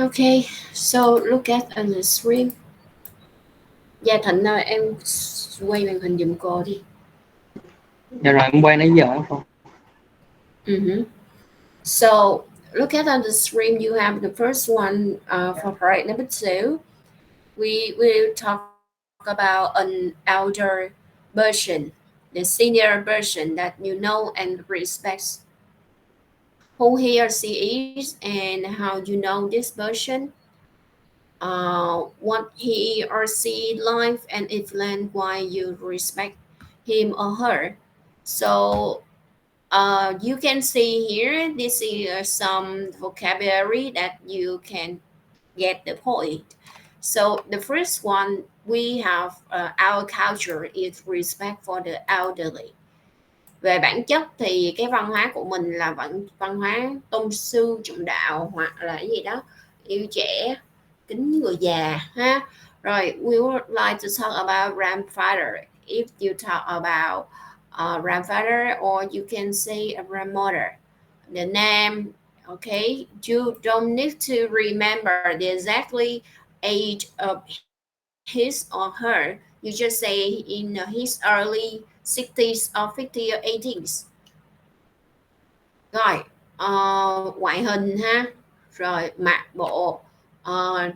Okay, so look at on the screen. Dạ Thịnh ơi, em quay màn hình giùm cô đi. Dạ rồi em quay nãy giờ á cô. So look at on the screen. You have the first one for part number 2. We will talk about an elder version, the senior version that you know and respect. Who he or she is and how you know this version. What he or she life and influence why you respect him or her. So you can see here, this is some vocabulary that you can get the point. So the first one, we have our culture is respect for the elderly. Về bản chất thì cái văn hóa của mình là văn hóa tôn sư trọng đạo, hoặc là cái gì đó yêu trẻ, kính người già ha. Rồi we would like to talk about grandfather. If you talk about grandfather, or you can say a grandmother, the name, okay, you don't need to remember the exactly age of his or her. You just say in his early 60s or 50 or 80s. Rồi ngoại hình ha, rồi mặt bộ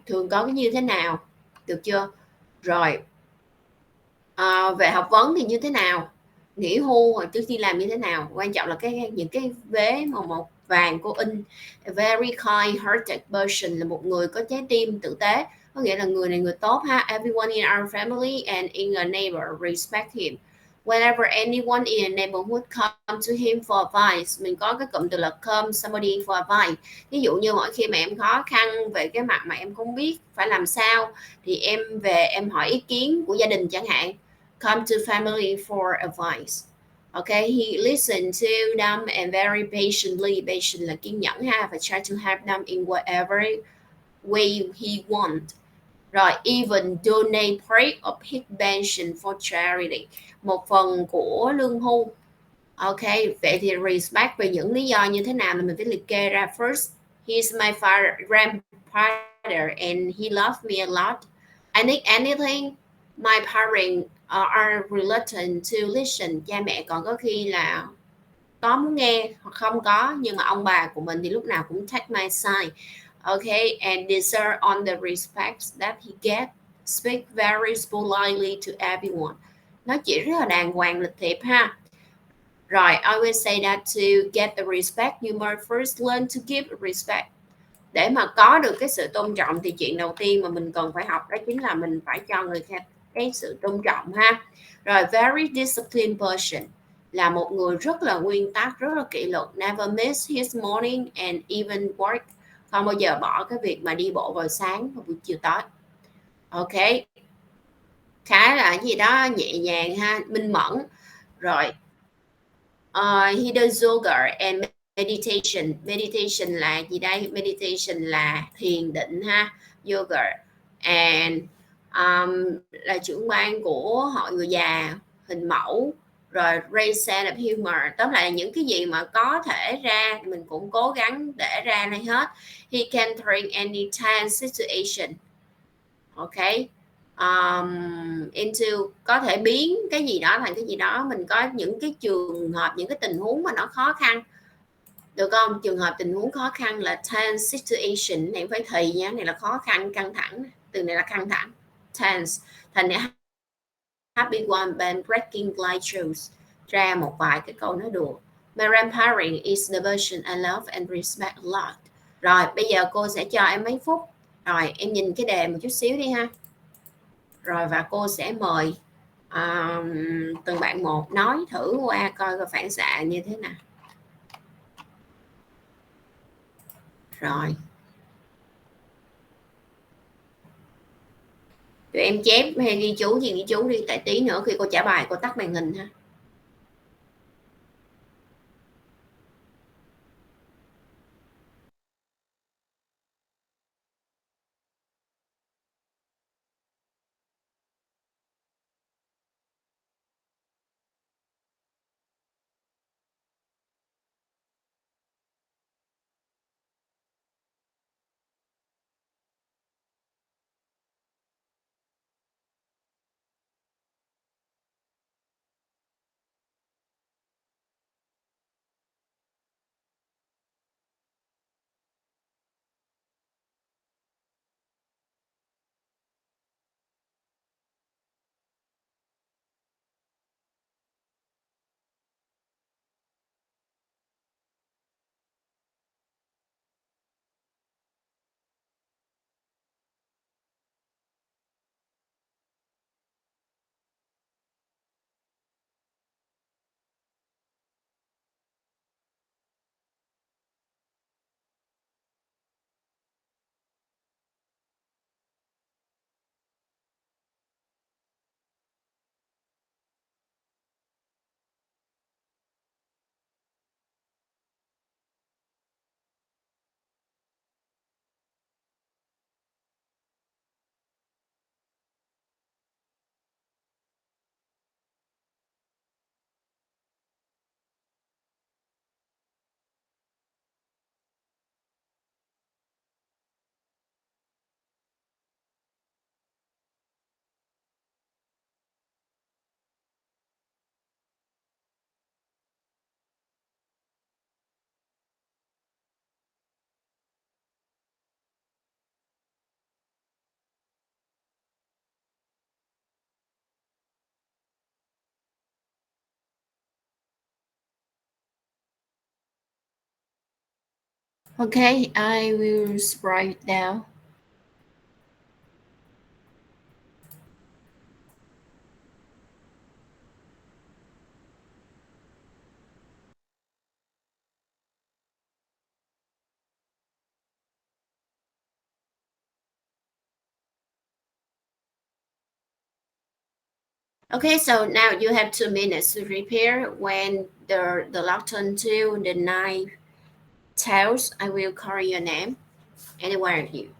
thường có cái như thế nào, được chưa? Rồi về học vấn thì như thế nào, nghỉ hưu hoặc trước khi làm như thế nào. Quan trọng là những cái vế màu vàng cô in. A very kind hearted person là một người có trái tim tử tế, có nghĩa là người này người tốt ha. Everyone in our family and in a neighbor respect him. Whenever anyone in a neighborhood come to him for advice, mình có cái cụm từ là come somebody for advice. Ví dụ như mỗi khi mà em khó khăn về cái mặt mà em không biết phải làm sao, thì em về em hỏi ý kiến của gia đình chẳng hạn. Come to family for advice. Okay, he listened to them and very patiently. Patient là kiên nhẫn ha, và try to help them in whatever way he want. Rồi even donate part of his pension for charity, một phần của lương hưu. Ok, vậy thì respect về những lý do như thế nào là mình phải liệt kê ra. First, he's my father, grandfather and he loved me a lot. I need anything, my parents are reluctant to listen. Cha mẹ còn có khi là có muốn nghe hoặc không có, nhưng mà ông bà của mình thì lúc nào cũng take my side. Okay, and deserve on the respect that he get. Speak very politely to everyone. Nói chuyện rất là đàng hoàng, lịch thiệp ha. Rồi, I will say that to get the respect, you must first learn to give respect. Để mà có được cái sự tôn trọng thì chuyện đầu tiên mà mình cần phải học đó chính là mình phải cho người khác cái sự tôn trọng ha. Rồi, very disciplined person là một người rất là nguyên tắc, rất là kỷ luật. Never miss his morning and even work. Không bao giờ bỏ cái việc mà đi bộ vào sáng và buổi chiều tối. Ok, khá là gì đó nhẹ nhàng ha, minh mẫn. Rồi he does yoga and meditation. Meditation là gì đây? Meditation là thiền định ha, yoga. And là trưởng ban của hội người già, hình mẫu, rồi raise sense of humor. Tóm lại là những cái gì mà có thể ra mình cũng cố gắng để ra đây hết. He can turn any tense situation, ok, into, có thể biến cái gì đó thành cái gì đó. Mình có những cái trường hợp, những cái tình huống mà nó khó khăn, được không? Trường hợp tình huống khó khăn là tense situation, này phải thì nha, này là khó khăn, căng thẳng, từ này là căng thẳng, tense. Thành này happy one band breaking glide shows, ra một vài cái câu nói đùa. My grandparent is the version I love and respect a lot. Rồi bây giờ cô sẽ cho em mấy phút, rồi em nhìn cái đề một chút xíu đi ha. Rồi và cô sẽ mời từng bạn một nói thử qua coi cái phản xạ như thế nào. Rồi tụi em chép hay ghi chú gì ghi chú đi, tại tí nữa khi cô trả bài cô tắt màn hình ha. Okay, I will write it down. Okay, so now you have 2 minutes to prepare. When the clock turn to the nine tells, I will call your name. Anywhere you.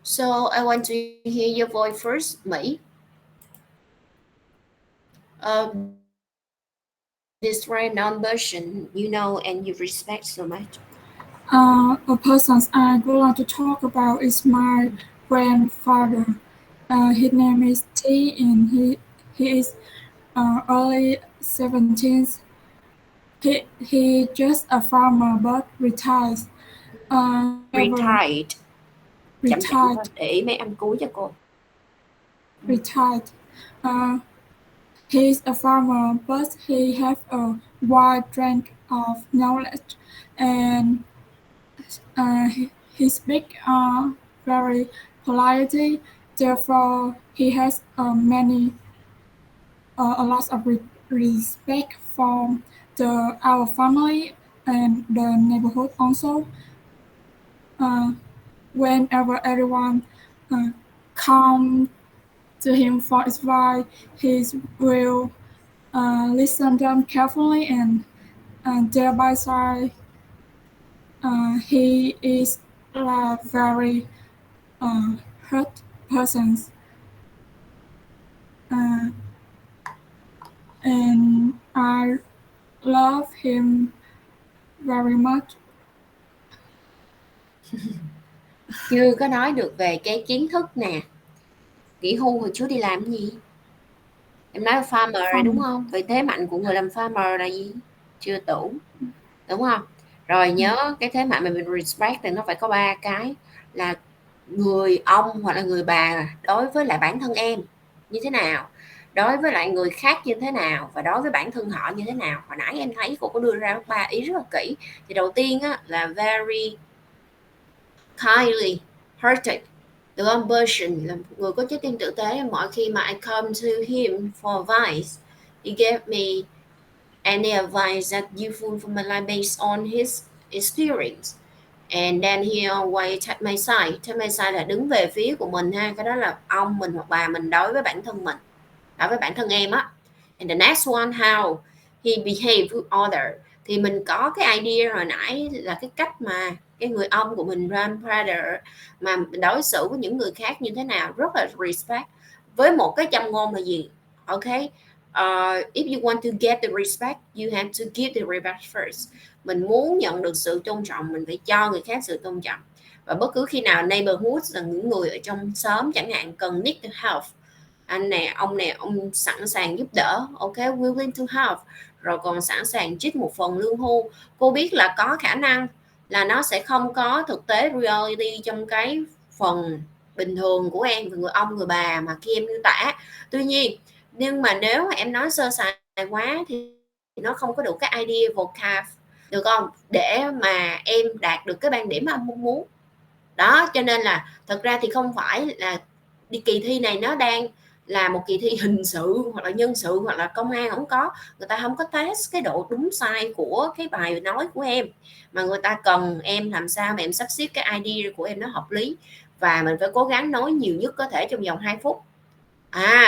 So I want to hear your voice first, Mỹ. This random version you know and you respect so much. A person I would like to talk about is my grandfather. His name is T, and he is early 17th. He just a farmer but retired. He never Retired. Chậm chậm thôi, retired để ý mấy âm cuối cho cô. retired. Uh, he's a farmer, but he has a wide range of knowledge, and he speaks very politely. Therefore, he has a lot of respect from our family and the neighborhood also. Uh, Whenever everyone uh, come to him for advice, he will listen them carefully and thereby say he is a very uh, hurt person. Uh, and I love him very much. Chưa có nói được về cái kiến thức nè. Nghỉ hưu hồi trước đi làm cái gì? Em nói là farmer rồi đúng không? Vậy thế mạnh của người làm farmer là gì? Chưa đủ. Đúng không? Rồi nhớ cái thế mạnh mà mình respect thì nó phải có 3 cái là người ông hoặc là người bà đối với lại bản thân em như thế nào, đối với lại người khác như thế nào và đối với bản thân họ như thế nào. Hồi nãy em thấy cô có đưa ra 3 ý rất là kỹ. Thì đầu tiên á, là very kindly hearted, được không? Person là người có trái tim tử tế. Mọi khi mà I come to him for advice, he gave me any advice that useful for my life based on his experience. And then he always take my side. Take my side là đứng về phía của mình ha. Cái đó là ông mình hoặc bà mình đối với bản thân mình, đối với bản thân em á. And the next one, how he behave with other. Thì mình có cái idea hồi nãy là cái cách mà cái người ông của mình, grandfather, mà đối xử với những người khác như thế nào, rất là respect. Với một cái châm ngôn là gì? Ok, if you want to get the respect, you have to give the respect first. Mình muốn nhận được sự tôn trọng, mình phải cho người khác sự tôn trọng. Và bất cứ khi nào neighborhood là những người ở trong xóm chẳng hạn cần need to help, anh này ông sẵn sàng giúp đỡ, ok, willing to help, rồi còn sẵn sàng trích một phần lương hưu. Cô biết là có khả năng là nó sẽ không có thực tế reality trong cái phần bình thường của em và người ông người bà mà khi em miêu tả. Tuy nhiên nhưng mà nếu mà em nói sơ sài quá thì nó không có đủ cái idea vocab được không, để mà em đạt được cái band điểm mà anh mong muốn. Đó, cho nên là thật ra thì không phải là đi kỳ thi này nó đang là một kỳ thi hình sự hoặc là nhân sự hoặc là công an, không có, người ta không có test cái độ đúng sai của cái bài nói của em, mà người ta cần em làm sao mà em sắp xếp cái idea của em nó hợp lý, và mình phải cố gắng nói nhiều nhất có thể trong vòng 2 phút.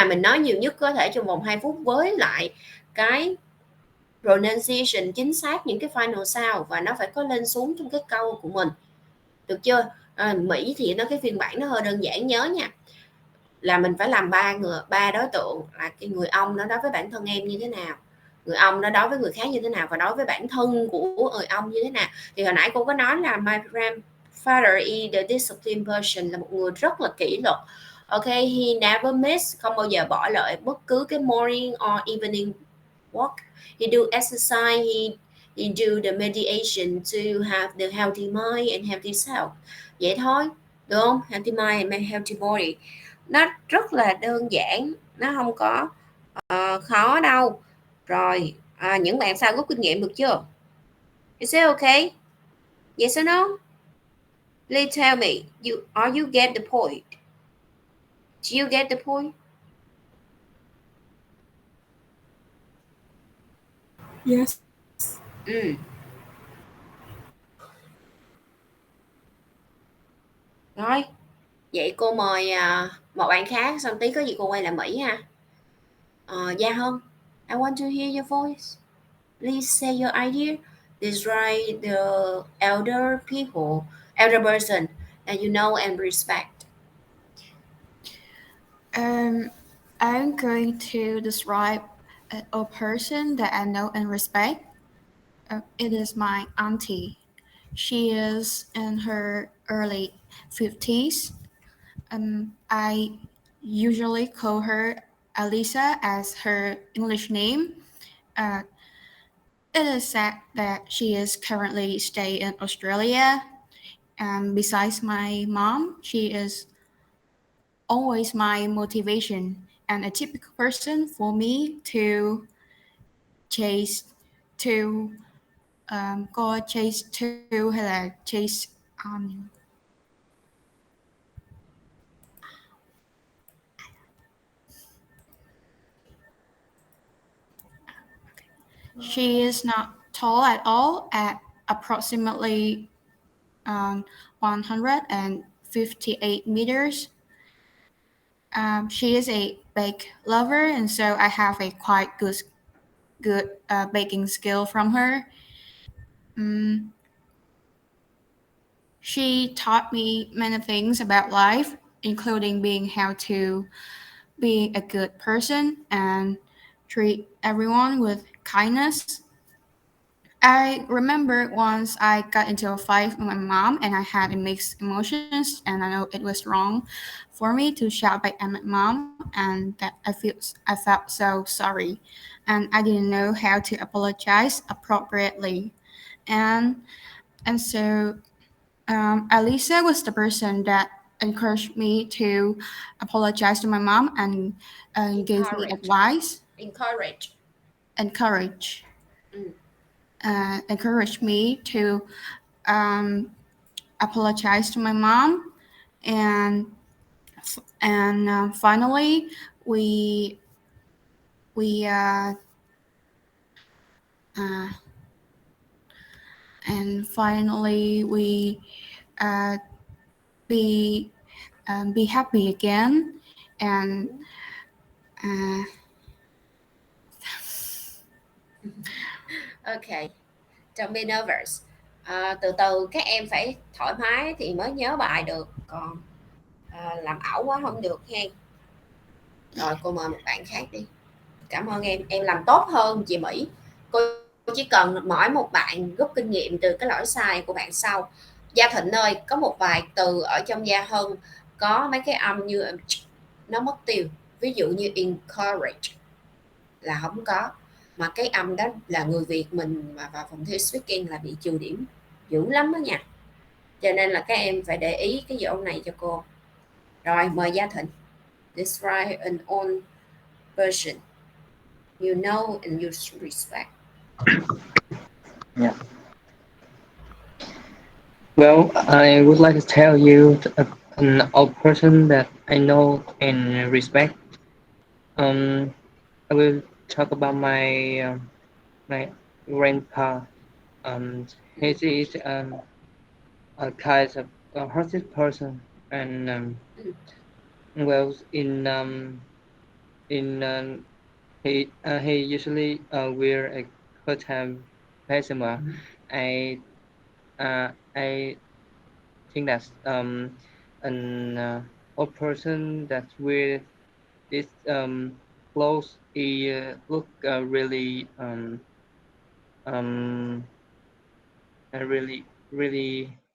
Mình nói nhiều nhất có thể trong vòng 2 phút với lại cái pronunciation chính xác những cái final sound, và nó phải có lên xuống trong cái câu của mình, được chưa? Mỹ thì nó cái phiên bản nó hơi đơn giản, nhớ nha, là mình phải làm ba đối tượng, là cái người ông nó đối với bản thân em như thế nào, người ông nó đối với người khác như thế nào, và đối với bản thân của người ông như thế nào. Thì hồi nãy cô có nói là my grandfather is the disciplined person, là một người rất là kỷ luật. Ok, he never miss, không bao giờ bỏ lỡ bất cứ cái morning or evening walk. He do exercise, he do the meditation to have the healthy mind and healthy self. Vậy thôi, được không? Healthy mind and healthy body. Nó rất là đơn giản, nó không có khó đâu. Rồi, những bạn sau có kinh nghiệm được chưa? Is it okay? Yes or no? Please tell me, are you get the point? Do you get the point? Yes. Rồi, vậy cô mời một bạn khác, xong tí có gì cô quay lại Mỹ ha. Gia Hân, I want to hear your voice. Please say your idea. Describe the elder person that you know and respect. I'm going to describe a person that I know and respect. It is my auntie. She is in her early 50s. I usually call her Alisa as her English name. It is sad that she is currently staying in Australia. Besides my mom, she is always my motivation and a typical person for me to chase to go chase to hay là chase She is not tall at all, at approximately 158 meters. She is a bake lover, and so I have a quite good baking skill from her. She taught me many things about life, including being how to be a good person and treat everyone with kindness. I remember once I got into a fight with my mom and I had mixed emotions, and I know it was wrong for me to shout back at my mom, and that I felt so sorry, and I didn't know how to apologize appropriately, and so Alisa was the person that encouraged me to apologize to my mom and gave me advice. Encouraged me to apologize to my mom, and finally we be happy again, and Ok, don't be nervous. Từ từ các em phải thoải mái thì mới nhớ bài được, còn làm ảo quá không được hen. Rồi cô mời một bạn khác đi. Cảm ơn em làm tốt hơn chị Mỹ. Cô chỉ cần mỗi một bạn rút kinh nghiệm từ cái lỗi sai của bạn sau. Gia Thịnh ơi, có một vài từ ở trong Gia Hân có mấy cái âm như nó mất tiêu, ví dụ như encourage là không có, mà cái âm đó là người Việt mình mà vào phòng thi speaking là bị trừ điểm dữ lắm đó nha, cho nên là các em phải để ý cái dỗ này cho cô. Rồi mời Gia Thịnh. Describe an own person you know and you respect. Yeah. Well, I would like to tell you an old person that I know and respect. Um, I will talk about my grandpa. Um, he is a kind of a hearted person, and well, in he usually wear a curtain pajama. I think that's an old person that wear this clothes. He look um really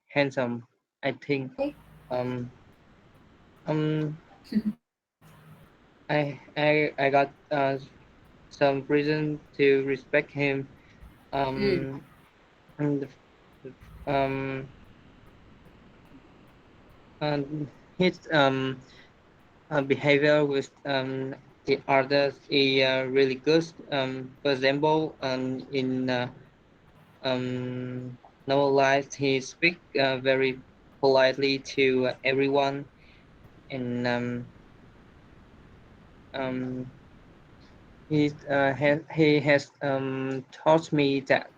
handsome. I think um um I got some reason to respect him. Ừ. Um and um and his behavior with the others is really good. For example, in normal life, he speak very politely to everyone, and um, he has taught me that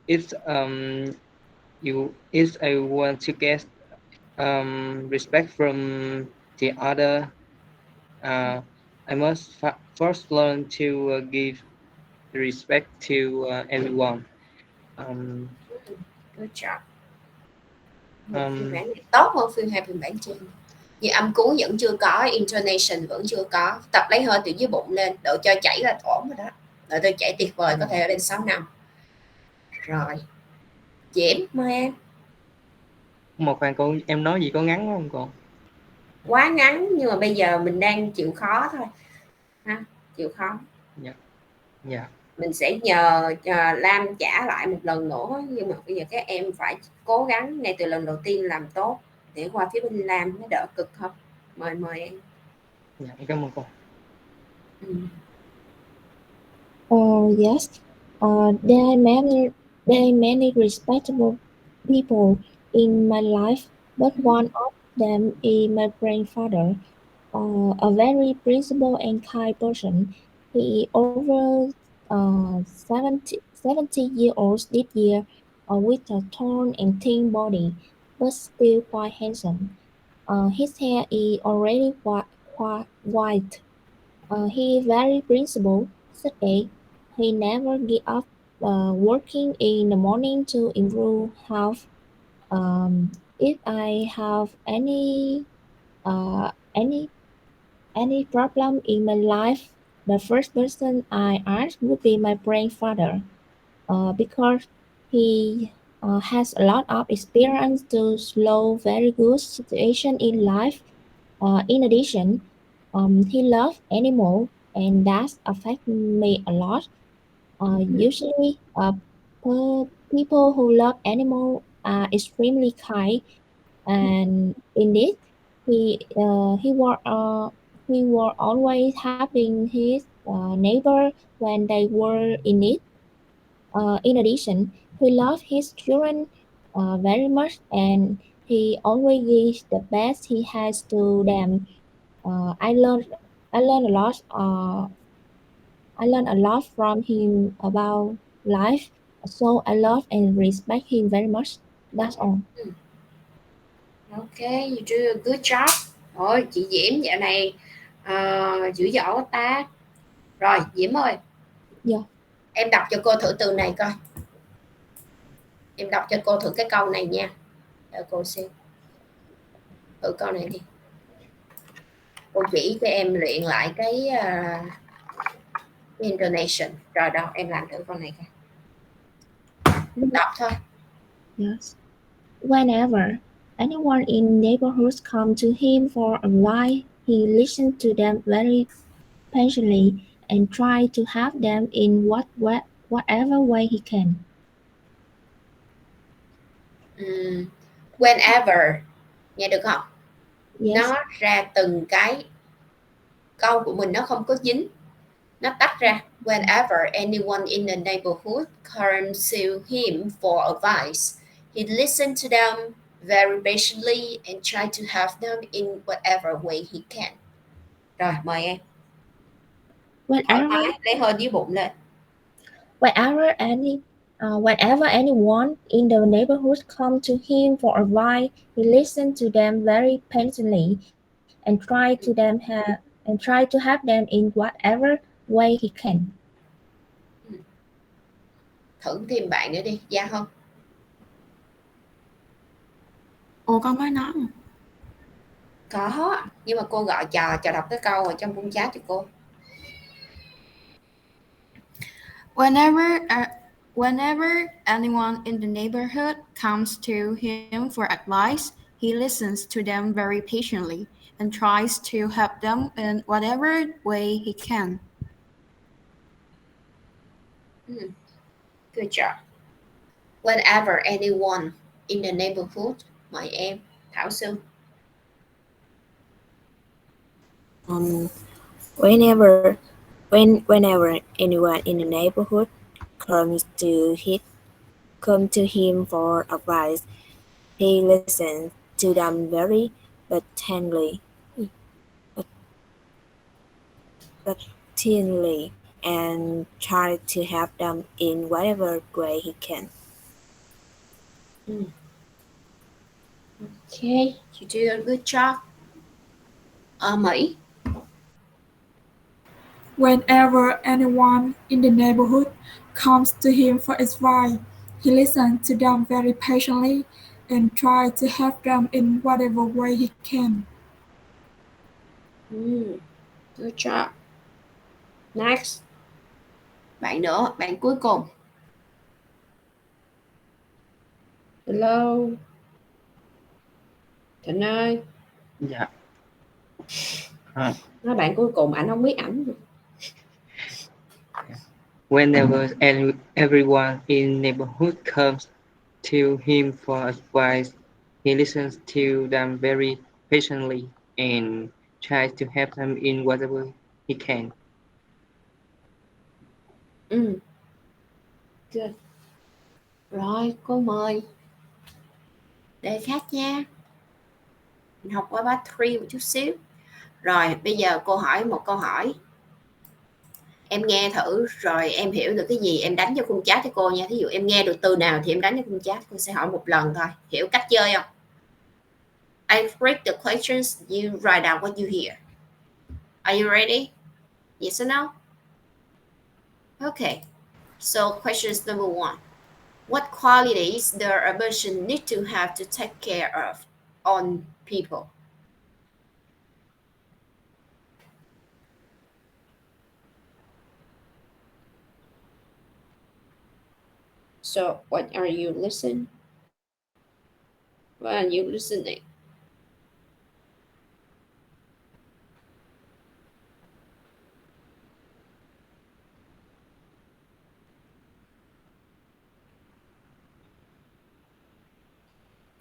if if I want to get respect from the other, uh, I must first learn to give respect to everyone. Um, Good job. Phiên um, bản này tốt hơn hai phiên bản trên. Như âm cuối vẫn chưa có, intonation vẫn chưa có. Tập lấy hơi từ dưới bụng lên, độ cho chảy là ổn rồi đó. Độ cho chảy tuyệt vời, có thể ở lên 6 năm. Rồi, Diễm, mời em. một khoản cô em nói gì có ngắn không cô? Quá ngắn nhưng mà bây giờ mình đang chịu khó thôi. Ha, chịu khó. Dạ. Dạ. Mình sẽ nhờ Lam trả lại một lần nữa, nhưng mà bây giờ các em phải cố gắng ngay từ lần đầu tiên làm tốt để qua phía bên Lam nó đỡ cực hơn. Mời em. Dạ, cảm ơn cô. Yes, there are many respectable people in my life, but one of them is my grandfather, a very principled and kind person. He over 70 years old this year, with a tall and thin body, but still quite handsome. His hair is already white. He is very principled. Second, he never give up working in the morning to improve health. If I have uh, any any problem in my life, the first person I ask would be my grandfather, because he has a lot of experience to solve very good situation in life. In addition, he loves animal, and that affects me a lot. Usually, people who love animal are extremely kind, and indeed, he was always helping his neighbor when they were in need. In addition, he loves his children very much, and he always gives the best he has to them. Uh, I learned I learned a lot. I learned a lot from him about life, so I love and respect him very much. That's all. Ok, you do a good job. Rồi, chị Diễm dạo này giữ giỏi quá ta. Rồi, Diễm ơi. Dạ. Em đọc cho cô thử từ này coi. Em đọc cho cô thử cái câu này nha. Để cô xem. Thử câu này đi. Cô chỉ cho em luyện lại cái intonation. Rồi đâu, em làm thử câu này coi. Đọc thôi. Yes. Whenever anyone in neighborhoods come to him for advice, he listens to them very patiently and try to help them in whatever way he can. Whenever, nghe được không? Yes. Nó ra từng cái câu của mình nó không có dính, nó tách ra. Whenever anyone in the neighborhood comes to him for advice, He listened to them very patiently and tried to help them in whatever way he can. Rồi, mời em. Thoải Whenever mái, lấy hơi dưới bụng lên. Whenever anyone in the neighborhood come to him for advice, he listened to them very patiently and try to help them in whatever way he can. Thử tìm bạn nữa đi, Gia Hân. Ủa con mới nói mà. Có, nhưng mà cô gọi trò đọc cái câu ở trong khung chat cho cô. Whenever anyone in the neighborhood comes to him for advice, he listens to them very patiently and tries to help them in whatever way he can. Good job. Whenever anyone in the neighborhood, mời em, Thảo Sư. Whenever anyone in the neighborhood comes to him for advice, he listens to them very patiently and tries to help them in whatever way he can. Okay, you did a good job. Mỹ. Whenever anyone in the neighborhood comes to him for advice, he listens to them very patiently and tries to help them in whatever way he can. Good job. Next. Bạn nữa, bạn cuối cùng. Hello. Thịnh ơi. Dạ. Nói bạn cuối cùng, ảnh không biết ảnh. Whenever everyone in neighborhood comes to him for advice, he listens to them very patiently and tries to help them in whatever he can. Good. Rồi, cô mời. Đề khác nha. Mình học qua part 3 một chút xíu. Rồi, bây giờ cô hỏi một câu hỏi. Em nghe thử rồi em hiểu được cái gì em đánh cho khung chat cho cô nha. Thí dụ em nghe được từ nào thì em đánh cho khung chat. Cô sẽ hỏi một lần thôi. Hiểu cách chơi không? I read the questions, you write down what you hear. Are you ready? Yes or no? Okay. So questions number 1. What qualities does a person need to have to take care of on people? So what are you listening? What are you listening?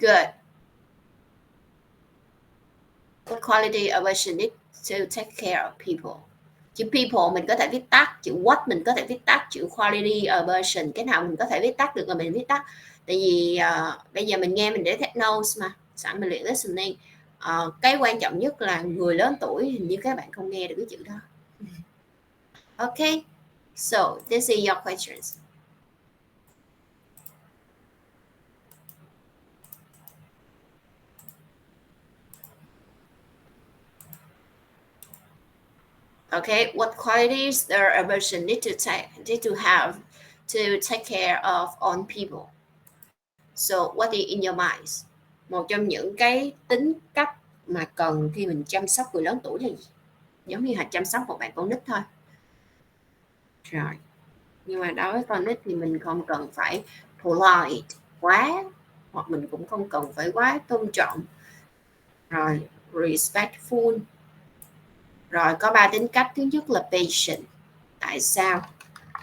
Good. What quality a person need to take care of people? Chữ people mình có thể viết tắt, chữ what mình có thể viết tắt, chữ quality a person cái nào mình có thể viết tắt được là mình viết tắt. Tại vì bây giờ mình nghe mình để take notes mà, sẵn mình luyện listening. Cái quan trọng nhất là người lớn tuổi hình như các bạn không nghe được cái chữ đó. Okay, so this is your questions. Okay, what qualities does a person need to have to take care of on people? So what is in your mind? Một trong những cái tính cách mà cần khi mình chăm sóc người lớn tuổi là gì? Giống như là chăm sóc một bạn con nít thôi. Rồi. Nhưng mà đối với con nít thì mình không cần phải polite quá, hoặc mình cũng không cần phải quá tôn trọng. Rồi, respectful. Rồi, có 3 tính cách. Thứ nhất là patient. Tại sao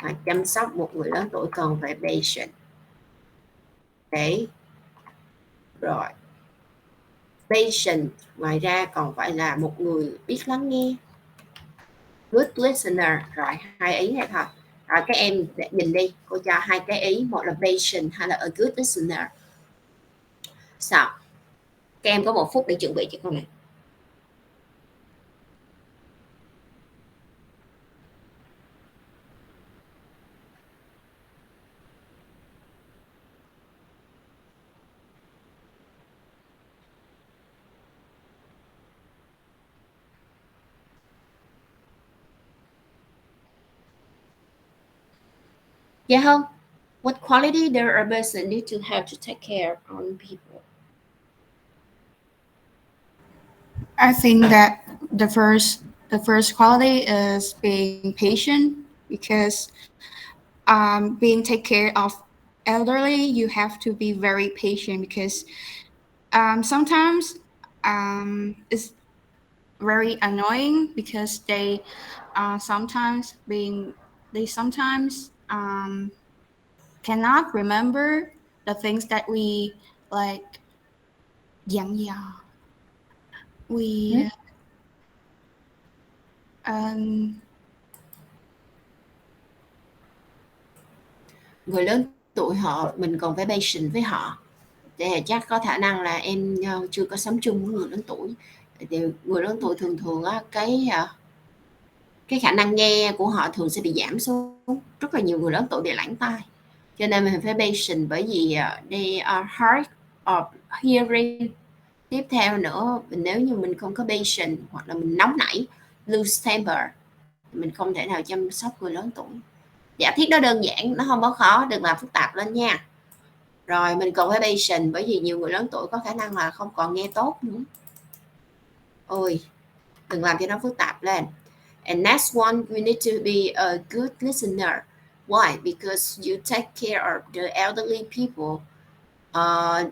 mà chăm sóc một người lớn tuổi cần phải patient? Đấy. Rồi. Patient ngoài ra còn phải là một người biết lắng nghe. Good listener. Rồi, 2 ý này thôi. Rồi các em nhìn đi, cô cho 2 cái ý, một là patient hay là a good listener. Sao? Các em có 1 phút để chuẩn bị cho câu này. Dạ không? What quality there a person need to have to take care on people? I think that the first quality is being patient, because being take care of elderly, you have to be very patient, because sometimes it's very annoying, because they sometimes cannot remember the things that we like dặn dò. We Người lớn tuổi mình còn phải patient với họ. Thì chắc có khả năng là em chưa có sống chung với người lớn tuổi. Thì người lớn tuổi thường á, cái khả năng nghe của họ thường sẽ bị giảm xuống. Rất là nhiều người lớn tuổi bị lãng tai. Cho nên mình phải patient, bởi vì they are hard of hearing. Tiếp theo nữa, nếu như mình không có patient hoặc là mình nóng nảy, lose temper, mình không thể nào chăm sóc người lớn tuổi. Giả thiết đó đơn giản, nó không có khó, đừng làm phức tạp lên nha. Rồi mình cần phải patient, bởi vì nhiều người lớn tuổi có khả năng là không còn nghe tốt nữa. Ôi, đừng làm cho nó phức tạp lên. And next one, we need to be a good listener. Why? Because you take care of the elderly people.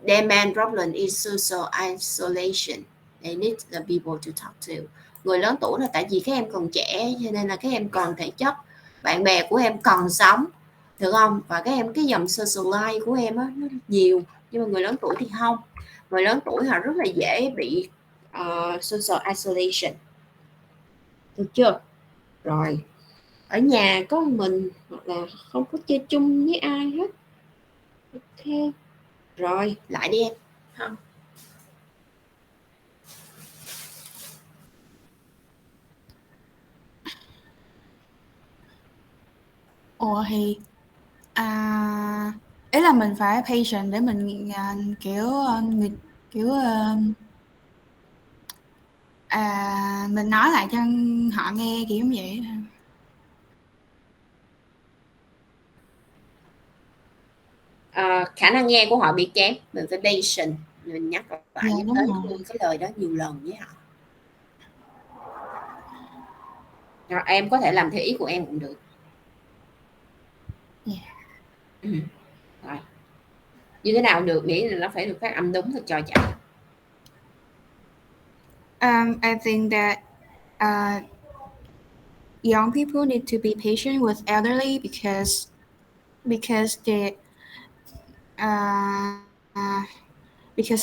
Their main problem is social isolation. They need the people to talk to. Người lớn tuổi là tại vì các em còn trẻ, cho nên là các em còn thể chất, bạn bè của em còn sống, được không? Và các em cái dòng social life của em á, nó nhiều, nhưng mà người lớn tuổi thì không. Người lớn tuổi họ rất là dễ bị social isolation, được chưa? Rồi ở nhà có mình hoặc là không có chơi chung với ai hết. Ok, rồi lại đi em. Không, Ủa thì ý là mình phải patient để mình mình nói lại cho họ nghe kiểu như vậy. Khả năng nghe của họ bị kém, mình phải patient, mình nhắc lại Dạ, nhắc đúng tới rồi. cái lời đó nhiều lần với họ. Rồi, em có thể làm theo ý của em cũng được. Dạ. Rồi. Như thế nào được, miễn là nó phải được phát âm đúng thôi cho chạy. I think that young people need to be patient with elderly, because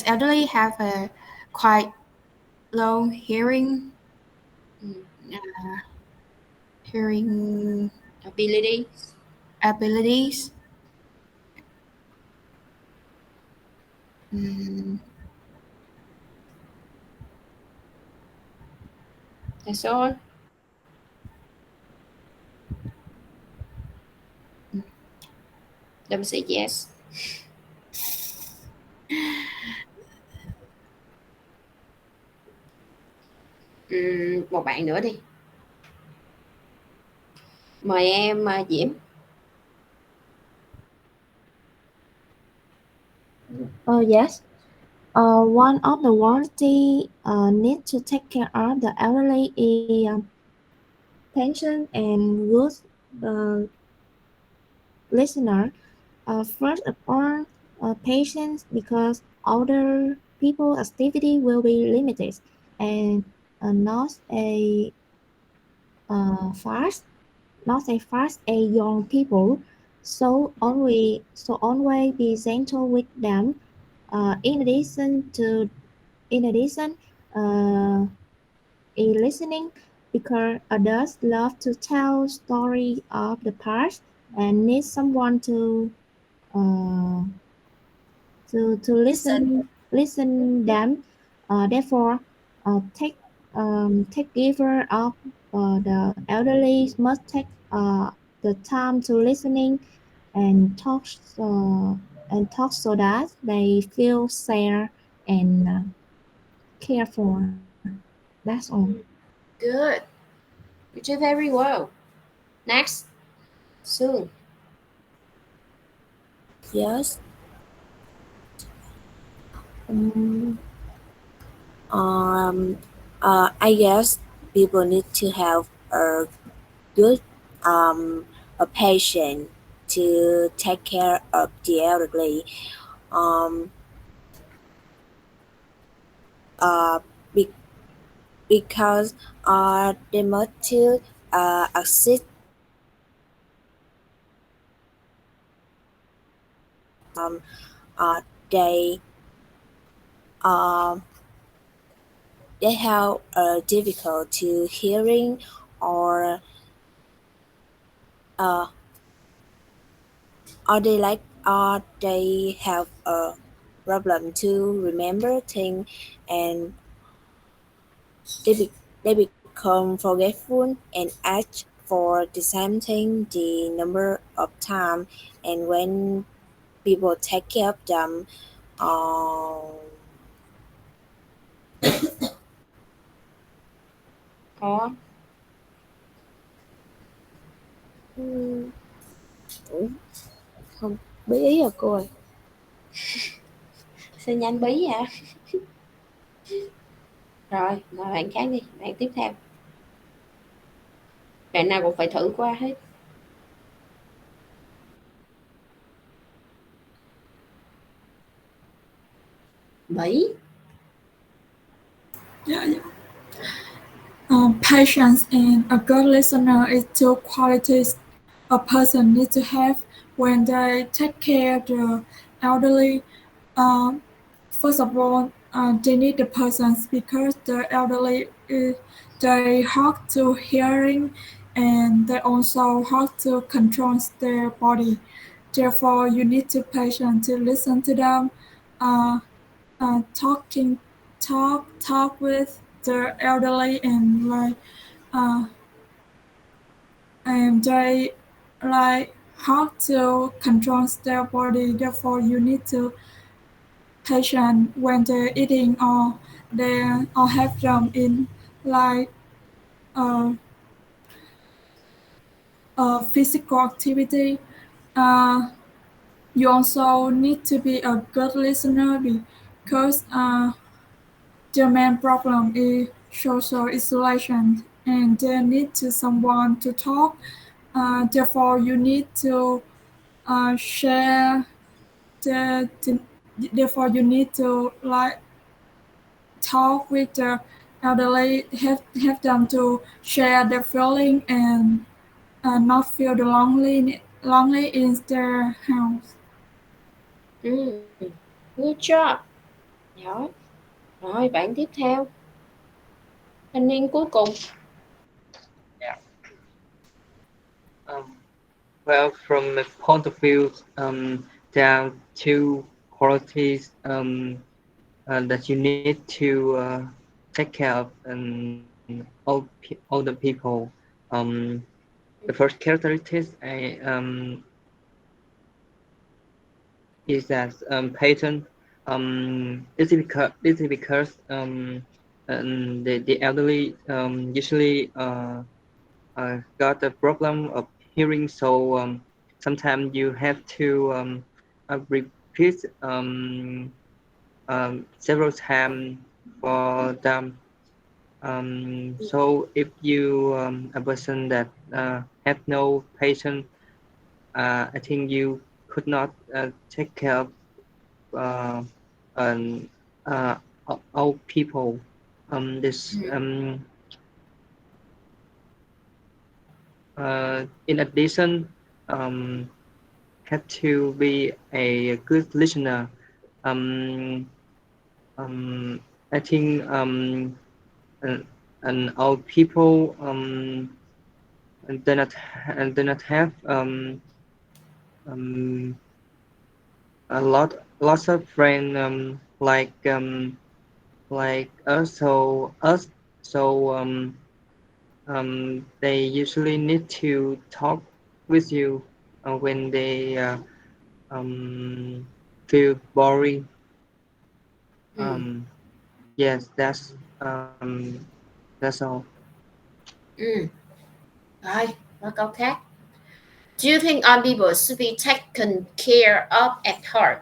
elderly have a quite low hearing abilities. That's all. Don't say yes. Một bạn nữa đi. Mời em Diễm. Yes. One of the quality need to take care of the elderly is patient and good listener. First of all, patience, because older people's activity will be limited and not a fast as young people. So always be gentle with them. In addition, in listening, because adults love to tell stories of the past and need someone to listen listen them. Therefore, take giver of the elderly must take the time to listening and talk so that they feel safe and cared for. That's all. Good. You did very well. Next, Sue. Yes. Mm, um, I guess people need to have a good a patient to take care of the elderly. Um, uh, be, because they must to assist um, they um, they have difficult to hearing or uh, they have a problem to remember things and they, be, they become forgetful and ask for the same thing the number of time and when people take care of them um, Có. không biết ý à cô ơi. Sao nhanh bí vậy? Rồi, mời bạn khác đi. Bạn tiếp theo. Bạn nào cũng phải thử qua hết. Mỹ. Yeah. Patience and a good listener is two qualities a person needs to have when they take care of the elderly. Um, First of all, they need the persons because the elderly they hard to hearing and they also hard to control their body. Therefore, you need to patient to listen to them, uh, talking, talk with the elderly uh, and they like hard to control their body. Therefore, you need to patient when they're eating or have them in like uh, physical activity. Uh, you also need to be a good listener because the main problem is social isolation and they need to someone to talk. Therefore, you need to share the therefore you need to like talk with the elderly, have them to share their feeling and not feel the lonely in their house. Good job. Giỏi. Rồi, bạn tiếp theo. Thanh niên cuối cùng. Yeah. Well, from my point of view, there are two qualities that you need to take care of older people. The first characteristic is that patient. This is because the elderly usually got a problem of hearing, so sometimes you have to repeat several times for them. So if you a person that have no patience, I think you could not take care of an old people. This In addition, have to be a good listener. Um, I think and old people do not have um, lots of friends like us. So they usually need to talk with you when they feel boring. Yes, that's all. Rồi, có câu khác. Do you think all people should be taken care of at heart?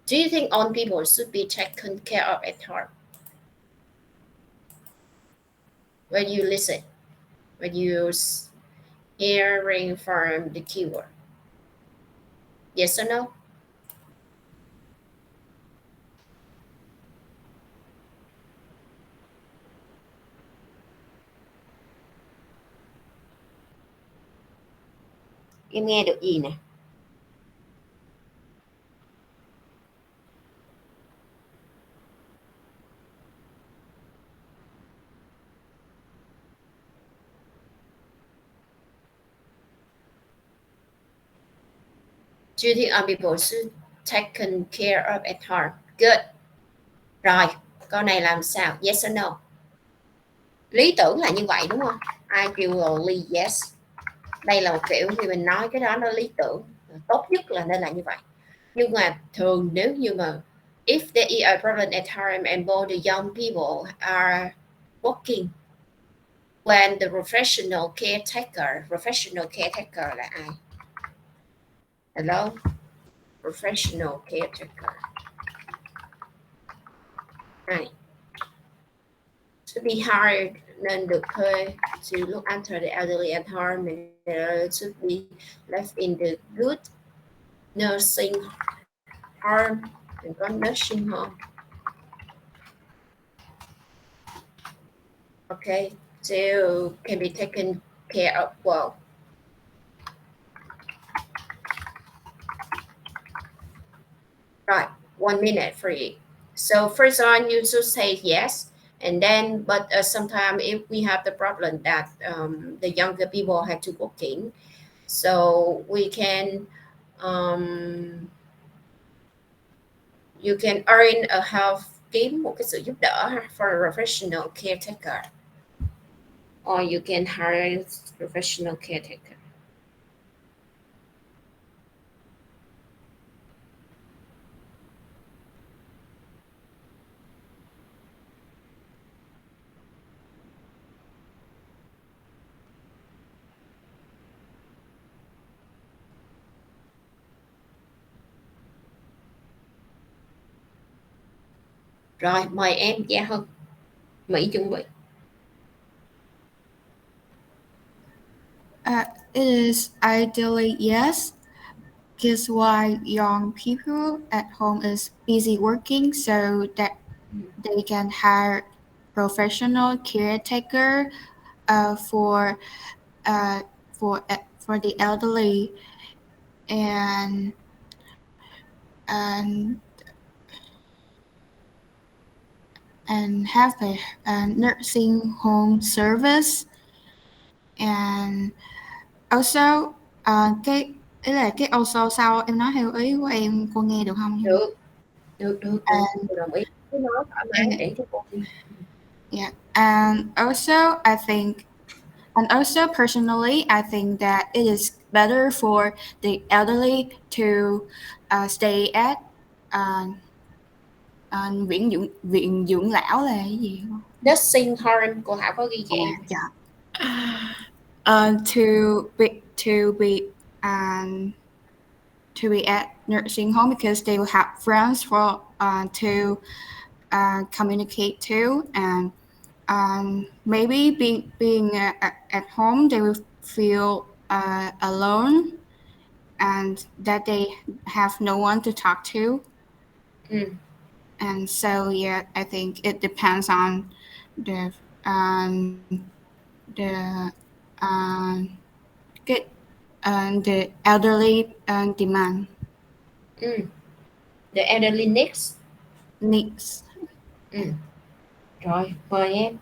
Do you think all people should be taken care of at heart? When you listen, when you hearing from the keyword. Yes or no? Em nghe được gì nè? Do you think all people should taken care of at heart? Good. Rồi, câu này làm sao? Yes or no? Lý tưởng là như vậy đúng không? Ideally yes. Đây là một kiểu khi mình nói cái đó nó lý tưởng, tốt nhất là nên là như vậy. Nhưng mà thường nếu như mà if there is a problem at home and both the young people are working, when the professional caretaker là ai? Hello? Professional caretaker. Ai? To be hired nên được thuê to look after the elderly at home and should be left in the good nursing home. And có nursing home. Okay, so can be taken care of well. Right, 1 minute for you. So first on, you should say yes, and then but sometimes if we have the problem that the younger people have to working, so we can you can earn a help, kiếm một cái sự giúp đỡ for a professional caretaker, or you can hire professional caretaker. Rồi, mời em Gia Hân. Mỹ chuẩn bị. It is ideally yes, because why young people at home is busy working, so that they can hire professional caretaker for the elderly and have a nursing home service, and also cái ý là cái also sau em nói theo ý của em, cô nghe được không? Được, tôi đồng ý. Cứ nói thoải mái để cho cô đi. Yeah, and also personally, I think that it is better for the elderly to stay at viện dưỡng lão là cái gì không? Nursing home, cô Thảo có ghi vậy. To be at nursing home because they will have friends for to communicate to, and maybe being at home they will feel alone and that they have no one to talk to. And so yeah, I think it depends on the elderly demand. The elderly needs. Rồi, mời em.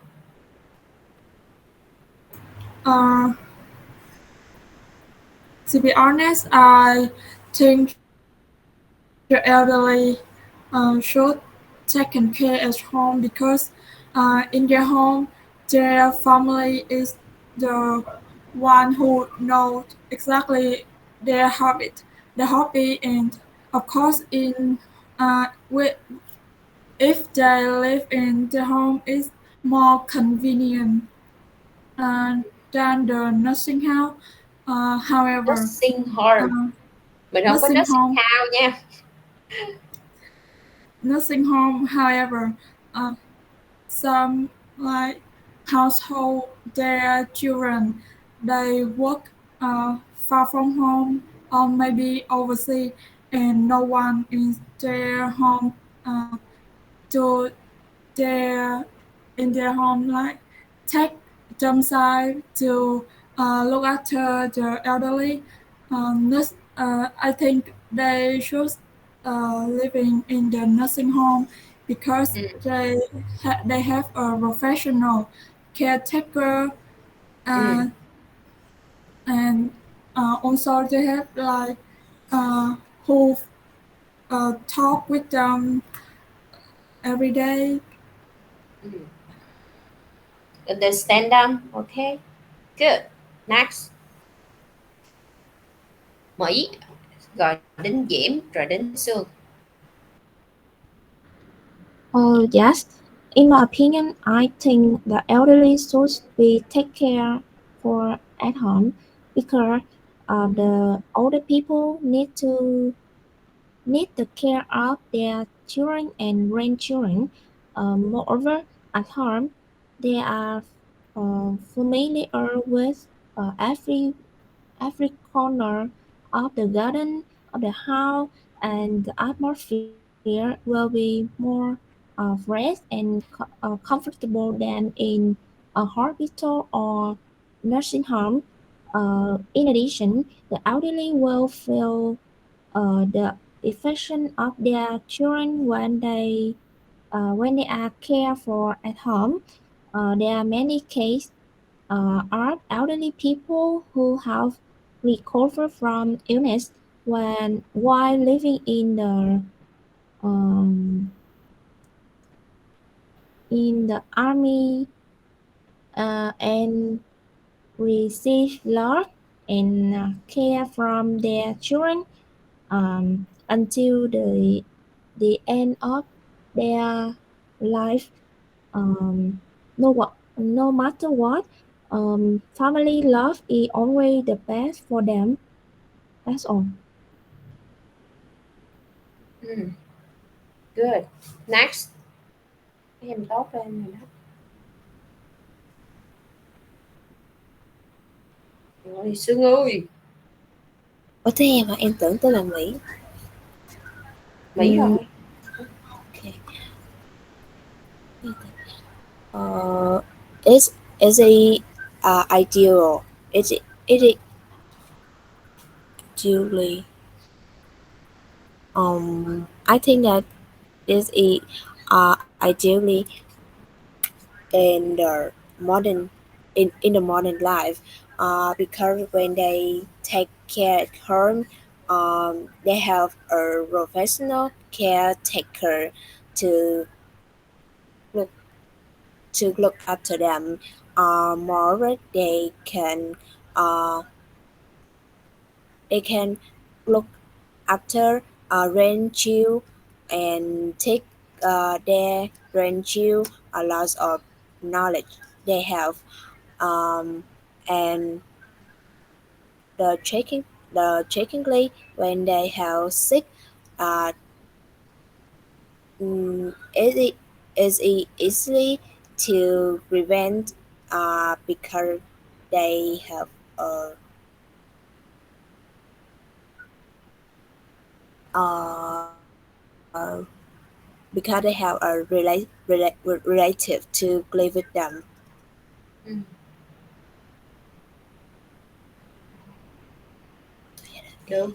To be honest, I think the elderly should taken care at home because in their home, their family is the one who knows exactly their habit, their hobby, and of course, if they live in the home, it's more convenient than the nursing home. However, Nursing home, uh, mình không có nursing nursing home house nha. nursing home, however, some like household their children they work far from home or maybe overseas and no one in their home to their in their home like take them side to look after the elderly. I think they should living in the nursing home because Ừ, they have a professional caretaker ừ, uh, and also they have like who talk with them every day. ừ. Understand them, okay, good. Next, Mỹ, rồi đến Diễm, rồi đến Sương. Yes. In my opinion, I think the elderly should be taken care for at home because the older people need the care of their children and grandchildren. Moreover, at home, they are familiar with every corner of the garden of the house, and the atmosphere will be more fresh and comfortable than in a hospital or nursing home. In addition, the elderly will feel the affection of their children when they are cared for at home. There are many cases are elderly people who have recovered from illness when while living um, in the army and receive love and care from their children until the end of their life. No matter what, family love is always the best for them. That's all. Ừ, good. Next, em tốt lên rồi đó. Rồi Sương ơi, Ủa thế em hả? Em tưởng tới là Mỹ. Mỹ rồi. Okay. Is it ideal? Is it Julie? I think that is it ideally in the modern in the modern life because when they take care at home they have a professional caretaker to look to look after them. Moreover, uh, they can look after grandchildren and take their grandchildren a lot of knowledge they have and the checkingly when they have sick uh, it is easily to prevent because they have a because they have a relative to live with them. Ừ. Được.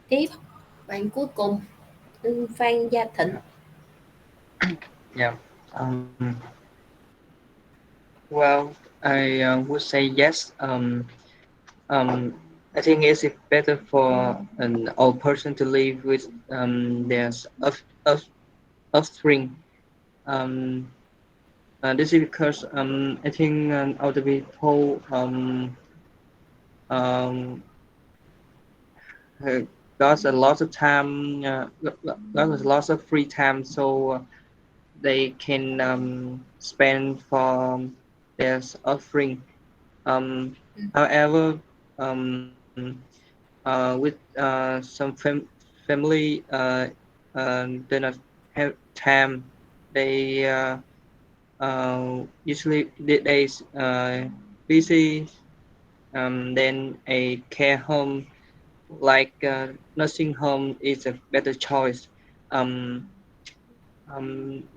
Tiếp, bạn cuối cùng, Phan Gia Thịnh. Yeah. Well, I would say yes. I think it's better for an old person to live with their offspring. Um, this is because I think older people um, uh, got a lot of time, got a lot of free time, so they can spend for their offspring. Um, however, um, with some family do not have time. They usually they busy. Then a care home like nursing home is a better choice. Um,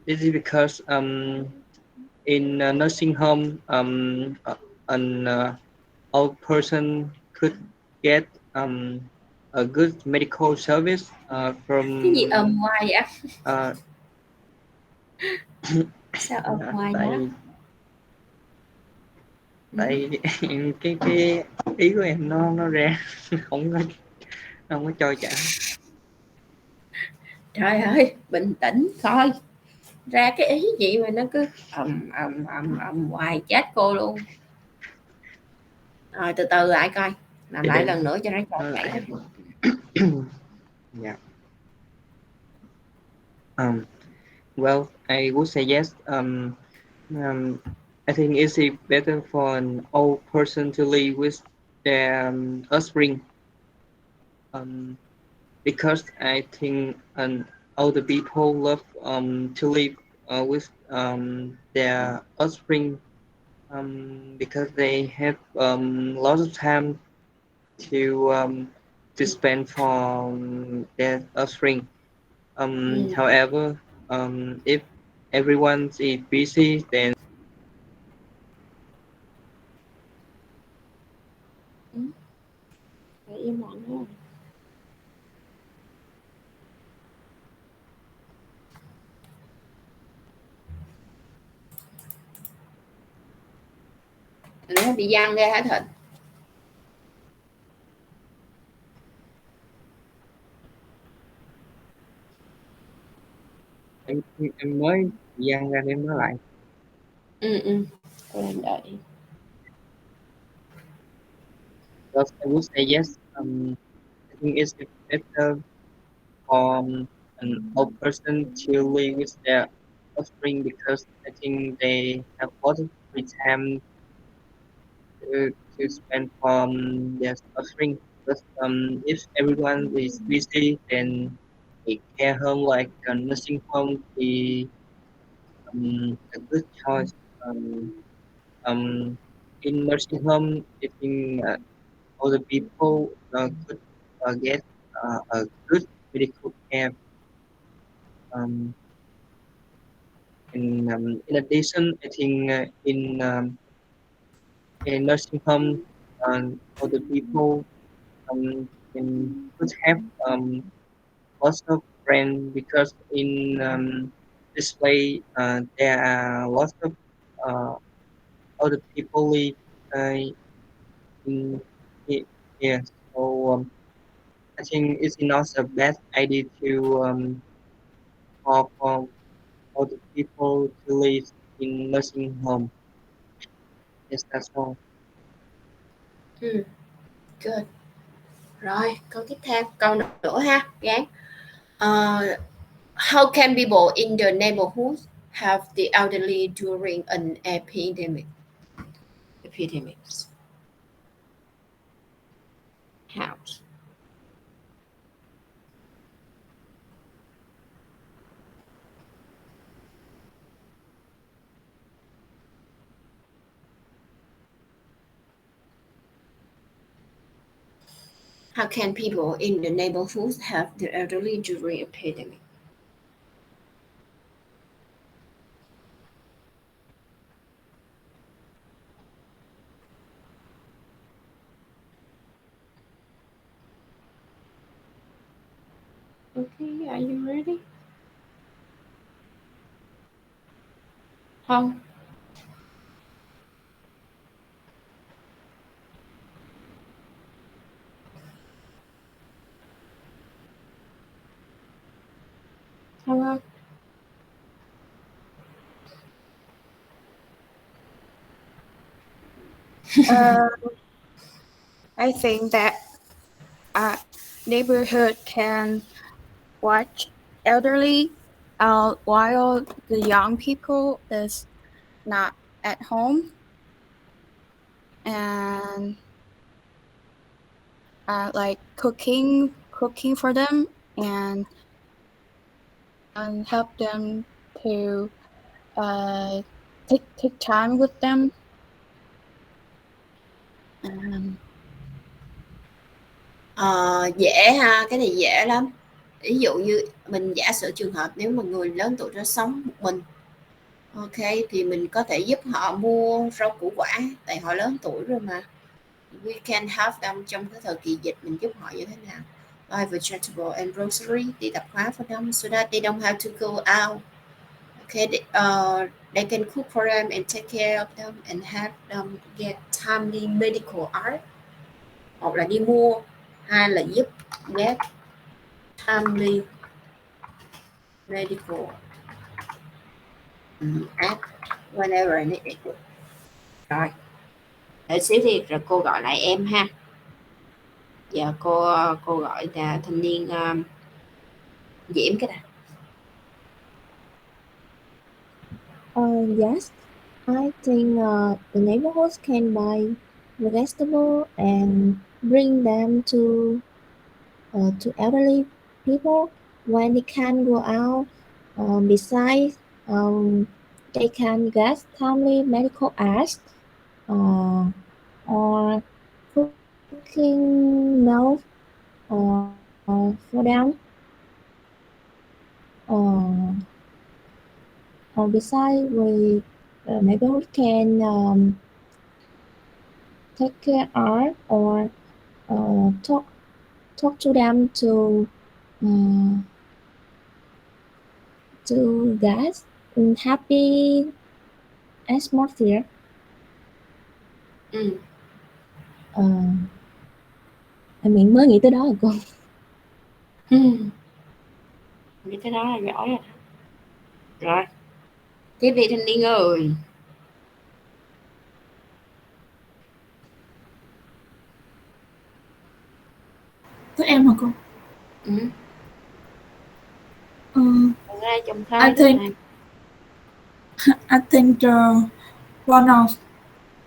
this is because in a nursing home, an old person could get a good medical service Cái gì from hoài vậy? uh, Sao hoài đó? tại tại cái ý của em nó ra không có trôi chảy. Trời ơi, bình tĩnh coi. Ra cái ý gì mà nó cứ hoài, chết cô luôn. Rồi từ từ lại coi, làm lại lần nữa cho nó trôi chảy. Lại. Yeah. Well, I would say yes. I think it's better for an old person to live with their offspring. Because I think older people love to live with their offspring because they have lots of time to spend for their offspring. However, if everyone is busy, then Phải im lặng ha. Nó bị văng ra hả Thịnh? em mới dăng ra em nói lại. Cô đang đợi. Because I would say yes. I think it's better for an old person to live with their offspring because I think they have a lot of free time to spend from their offspring. But if everyone is busy, then a care home like a nursing home is a good choice. Um, in nursing home, I think all the people could get a good medical care. Um, in addition, I think in nursing home, all the people could have lots of friends because in this way there are lots of uh, other people live uh, in here. So I think it's not a bad idea to for other people to live in nursing home. Yes, that's all. Good. Rồi, câu tiếp theo, câu nữa ha, gán. How can people in the neighborhood help the elderly during an epidemic? Epidemics. How? How can people in the neighborhood help the elderly during epidemic? Okay, are you ready? Không. her. I think that a neighborhood can watch elderly while the young people is not at home, and like cooking for them, and help them to uh, take time with them. Um, Dễ ha, cái này dễ lắm. Ví dụ như mình giả sử trường hợp nếu mà người lớn tuổi đó sống một mình, ok, thì mình có thể giúp họ mua rau củ quả, tại họ lớn tuổi rồi mà. We can help them trong cái thời kỳ dịch, mình giúp họ như thế nào? Buy vegetable and grocery, đi tạp hóa for them so that they don't have to go out. Okay, they can cook for them and take care of them and have them get timely medical art. Một là đi mua, hai là giúp get timely medical art whenever needed. Rồi, đợi xíu đi rồi cô gọi lại em ha. Giờ cô gọi là thanh niên Diễm cái này. Yes, I think the neighborhoods can buy vegetables and bring them to elderly people when they can't go out. Besides, they can get timely medical aid or cooking meals for them. Besides, we neighborhood can take care of or talk to them to get happy atmosphere. Mình mới nghĩ tới đó rồi cô. Nghĩ tới đó là giỏi rồi. Rồi, tiếp đi thanh niên ơi. Tới em hả cô? Ra trong khai I think the one of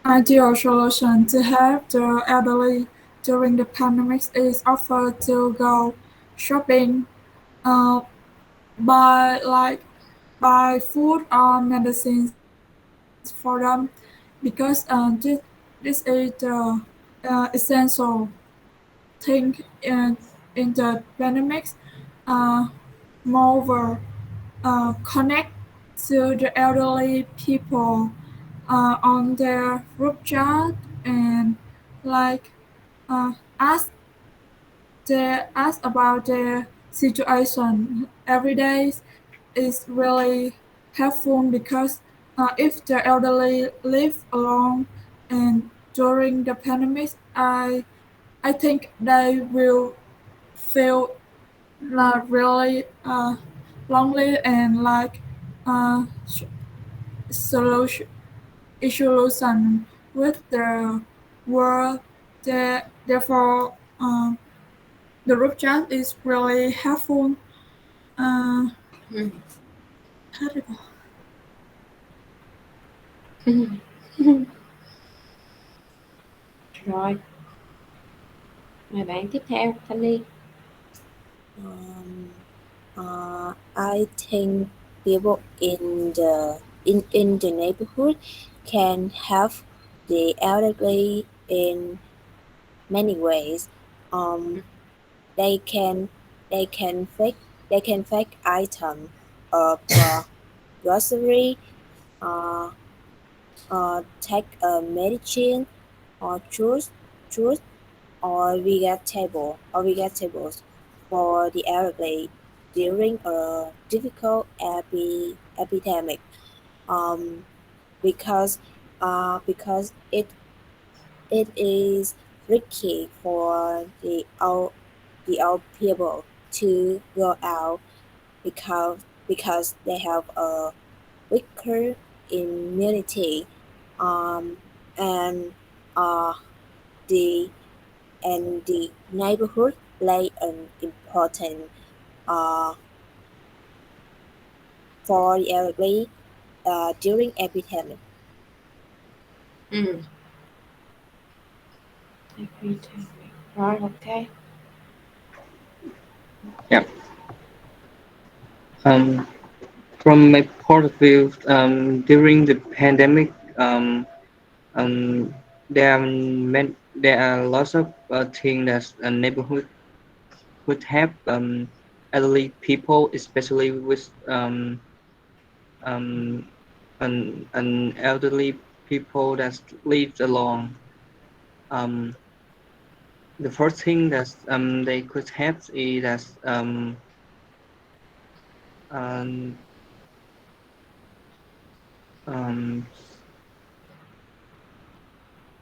ideal solution to help the elderly during the pandemic is offer to go shopping, buy food or medicines for them, because this is the essential thing in the pandemic. Moreover, connect to the elderly people on their group chat and like ask about their situation every day is really helpful, because if the elderly live alone and during the pandemic, I think they will feel really lonely and like solution with the world. Therefore, the group chat is really helpful. Rồi, mời bạn tiếp theo, Thanh Ly. I think people in the neighborhood can help the elderly in many ways. They can fake item of grocery, take a medicine, or choose or vegetables for the elderly during a difficult epidemic. Because it is risky for the old people to go out, because because they have a weaker immunity, and the the neighborhood play an important uh, for the elderly during epidemic. Ừ. Rồi, ok. Yeah. From my point of view, during the pandemic, there are lots of things that a neighborhood would have elderly people, especially with um, an elderly people that lives alone. Um, the first thing that they could have is that um, um,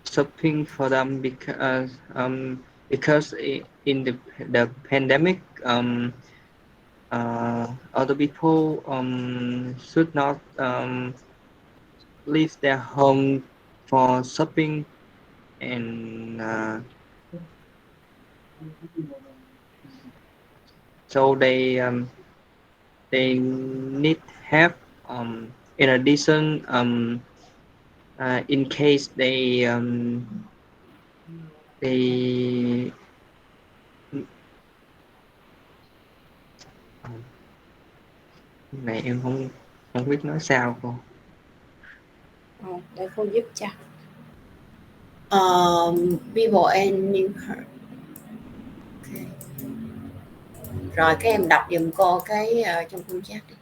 shopping for them because in the pandemic other people should not leave their home for shopping and so they need help in addition in case they này em không không biết nói sao cô. Để cô giúp cho. People and neighborhood. Okay. Rồi các em đọc giùm cô cái trong khung chat đi.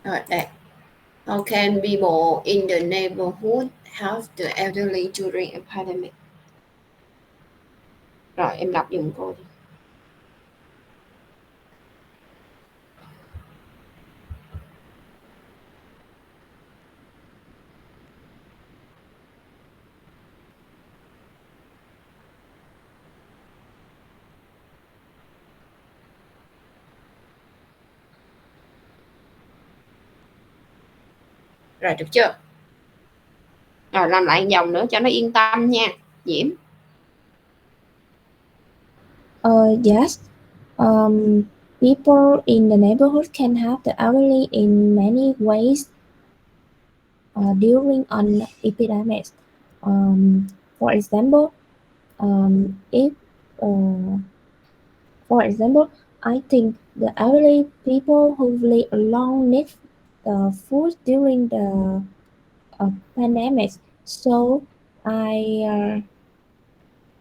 Rồi đây. How can people in the neighborhood help the elderly during a pandemic? Rồi em đọc giùm cô đi. Rồi được chưa? Rồi làm lại dòng nữa cho nó yên tâm nha. Diễm. Yes. People in the neighborhood can help the elderly in many ways during an epidemic. For example, if for example, I think the elderly people who live alone need food during the pandemic. So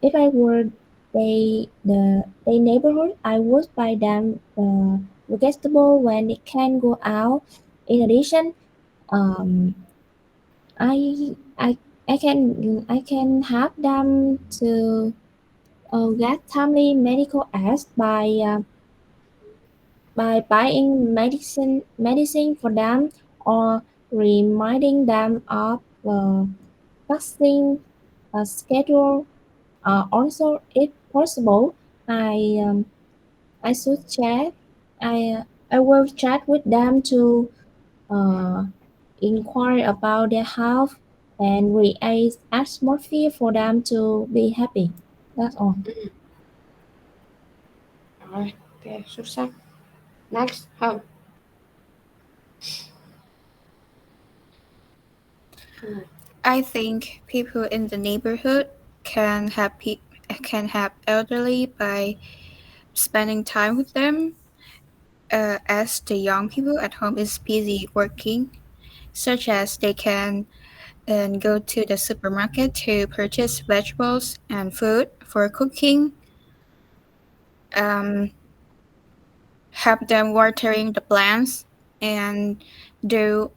if I were the neighborhood, I would buy them vegetable when they can go out. In addition, I I I can help them to get timely medical aid by buying medicine for them or reminding them of vaccine schedule. Also, if possible, I should chat. I will chat with them to uh, inquire about their health and create atmosphere for them to be happy. That's all. Rồi, ok, xuất sắc. Next, Hồng. I think people in the neighborhood can help elderly by spending time with them, as the young people at home is busy working, such as they can go to the supermarket to purchase vegetables and food for cooking, help them watering the plants, and do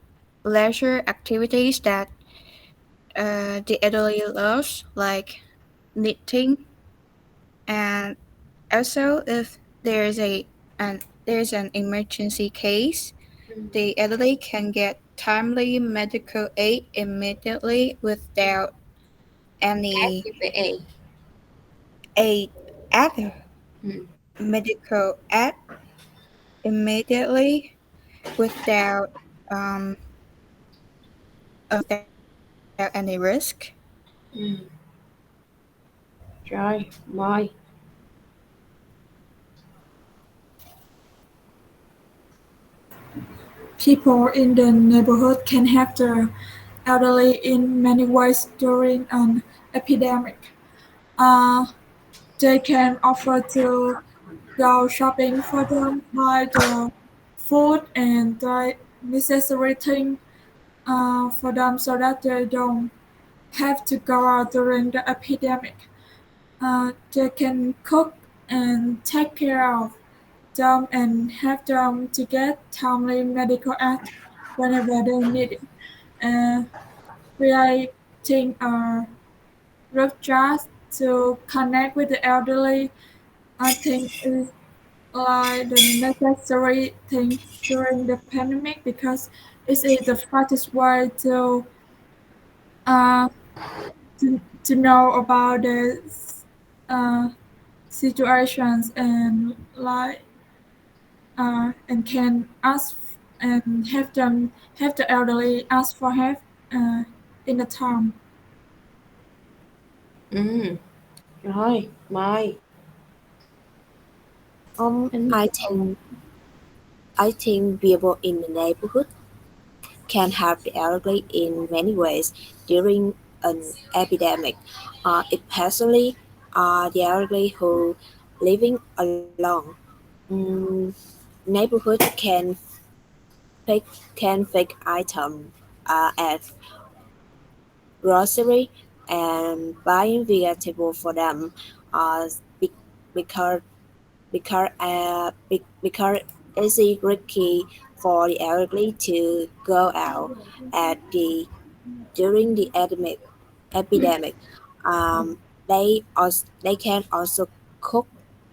leisure activities that the elderly loves, like knitting. And also, if there's an emergency case, the elderly can get timely medical aid immediately without any HVE. aid at Ừ. medical aid immediately without um, without any risk. Ừ. Rồi, mời. People in the neighborhood can help the elderly in many ways during an epidemic. They can offer to go shopping for them, buy the food and the necessary thing for them so that they don't have to go out during the epidemic. They can cook and take care of them and help them to get timely medical aid whenever they need it. Creating a group chat to connect with the elderly, I think is like the necessary thing during the pandemic because it is the fastest way uh, to know about the uh, situations and can ask and have the elderly ask for help in the time. Ừ. Rồi, mời. I think people in the neighborhood can help the elderly in many ways during an epidemic, especially the elderly who living alone. Mm, neighborhood pick can pick items at grocery and buying vegetables for them uh, be- because because it's risky for the elderly to go out at the during the epidemic. They can also cook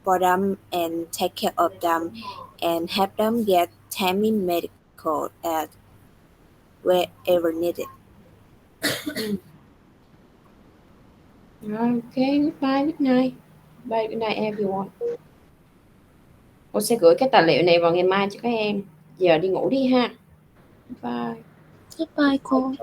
for them and take care of them and help them get timely medical at wherever needed. Rồi, ok, goodbye, good night. Bye, good night everyone. Cô sẽ gửi cái tài liệu này vào ngày mai cho các em. Giờ đi ngủ đi ha. Bye. Goodbye cô.